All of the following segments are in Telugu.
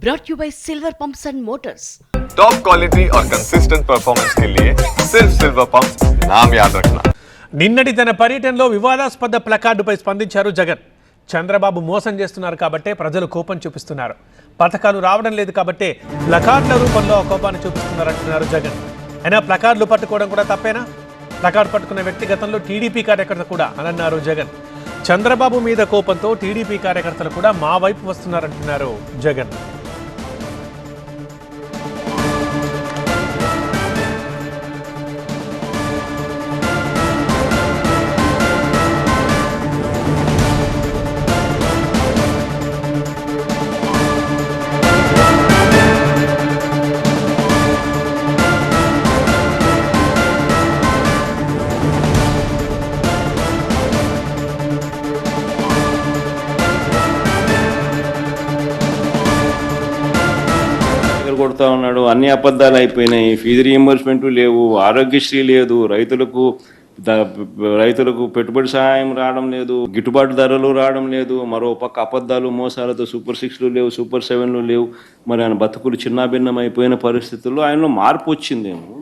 brought you by Silver Pumps and Motors. Top quality और कंसिस्टेंट परफॉर्मेंस के लिए सिर्फ सिल्वर पंप्स नाम याद रखना। నిన్నటి తన పర్యటనలో వివాదాస్పద ప్లకార్డుపై స్పందించారు జగన్. చంద్రబాబు మోసం చేస్తున్నారు కాబట్టే ప్రజలు కోపం చూపిస్తున్నారు. పథకాలు రావడం లేదు కాబట్టే ప్లకార్డుల రూపంలో ఆ కోపాన్ని చూపిస్తున్నారంటున్నారు జగన్. అయినా ప్లకార్డులు పట్టుకోవడం కూడా తప్పేనా? ప్లకార్డు పట్టుకున్న వ్యక్తి గతంలో టీడీపీ కార్యకర్త కూడా అన్నారు జగన్. చంద్రబాబు మీద కోపంతో టీడీపీ కార్యకర్తలు కూడా మా వైపు వస్తున్నారంటున్నారు జగన్. కొడతా ఉన్నాడు. అన్ని అబద్ధాలు అయిపోయినాయి. ఫీజు రీయింబర్స్మెంట్ లేవు, ఆరోగ్యశ్రీ లేదు, రైతులకు పెట్టుబడి సహాయం రావడం లేదు, గిట్టుబాటు ధరలు రావడం లేదు, మరో పక్క అబద్ధాలు మోసాలతో సూపర్ 6లు లేవు, సూపర్ 7లు లేవు. మరి ఆయన బతుకులు చిన్నాభిన్నం అయిపోయిన పరిస్థితుల్లో ఆయనలో మార్పు వచ్చిందేమో.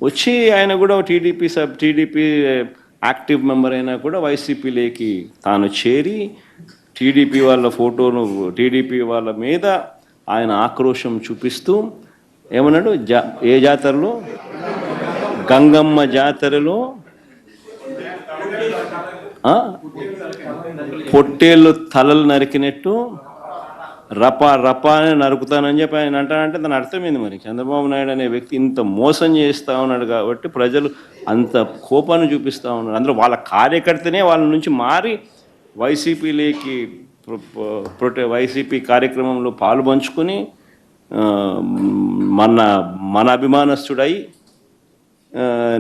వచ్చి ఆయన కూడా టీడీపీ యాక్టివ్ మెంబర్ అయినా కూడా వైసీపీలోకి తాను చేరి టీడీపీ వాళ్ళ ఫోటోను టీడీపీ వాళ్ళ మీద ఆయన ఆక్రోశం చూపిస్తూ ఏమన్నాడు, ఏ జాతరలో, గంగమ్మ జాతరలో పొట్టేళ్ళు తలలు నరికినట్టు రపా అని నరుకుతానని చెప్పి ఆయన అంటానంటే దాని అర్థమైంది. మరి చంద్రబాబు నాయుడు అనే వ్యక్తి ఇంత మోసం చేస్తూ ఉన్నాడు కాబట్టి ప్రజలు అంత కోపాన్ని చూపిస్తూ ఉన్నారు. అందులో వాళ్ళ కార్యకర్తనే వాళ్ళ నుంచి మారి వైసీపీలోకి వైసీపీ కార్యక్రమంలో పాలు పంచుకొని మన అభిమానస్తుడై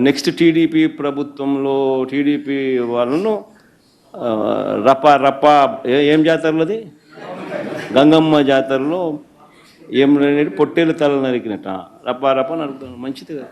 నెక్స్ట్ టీడీపీ ప్రభుత్వంలో టీడీపీ వాళ్ళను రపా ఏం జాతరలోది, గంగమ్మ జాతరలో ఏం పొట్టేలు తల నరికినట్ట రపా నరుకుతాను. మంచిది కదా.